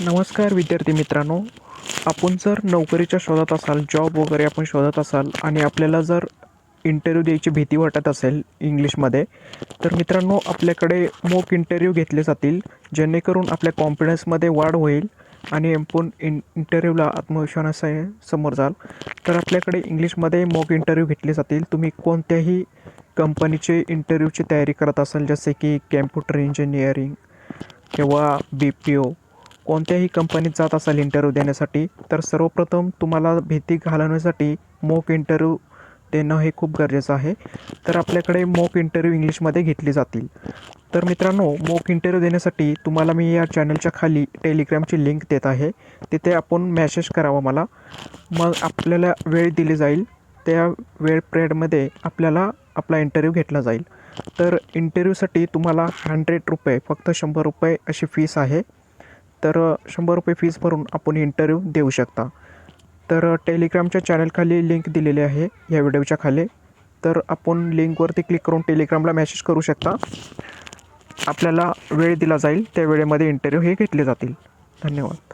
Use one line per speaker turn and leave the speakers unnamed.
नमस्कार विद्यार्थी मित्रांनो, आपण जर नोकरीच्या शोधात असाल, जॉब वगैरे आपण शोधत असाल आणि आपल्याला जर इंटरव्ह्यू द्यायची भीती वाटत असेल इंग्लिशमध्ये, तर मित्रांनो आपल्याकडे मॉक इंटरव्ह्यू घेतले जातील, जेणेकरून आपल्या कॉन्फिडन्समध्ये वाढ होईल आणि आपण इंटरव्ह्यूला आत्मविश्वासाने समोर जाल. तर आपल्याकडे इंग्लिशमध्ये मॉक इंटरव्ह्यू घेतले जातील. तुम्ही कोणत्याही कंपनीचे इंटरव्ह्यूची तयारी करत असाल, जसे की कॅम्प्युटर इंजिनिअरिंग किंवा BPO, कोणत्याही कंपनीत जात असाल इंटरव्ह्यू देण्यासाठी, तर सर्वप्रथम तुम्हाला भीती घालवण्यासाठी मॉक इंटरव्ह्यू देणं हे खूप गरजेचं आहे. तर आपल्याकडे मॉक इंटरव्ह्यू इंग्लिशमध्ये घेतली जातील. तर मित्रांनो, मॉक इंटरव्ह्यू देण्यासाठी तुम्हाला मी या चॅनलच्या खाली टेलिग्रामची लिंक देत आहे. तिथे आपण मेसेज करावा मला. मग आपल्याला वेळ दिली जाईल. त्या वेळ पिरियडमध्ये आपल्याला आपला इंटरव्ह्यू घेतला जाईल. तर इंटरव्ह्यूसाठी तुम्हाला ₹100, फक्त ₹100 अशी फीस आहे. तर ₹100 फीस भरून आपण इंटरव्ह्यू देऊ शकता. तर टेलिग्रामच्या चॅनलखाली लिंक दिलेली आहे या व्हिडिओच्या खाली. तर आपण लिंकवरती क्लिक करून टेलिग्रामला मेसेज करू शकता. आपल्याला वेळ दिला जाईल, त्या वेळेमध्ये इंटरव्ह्यू हे घेतले जातील. धन्यवाद.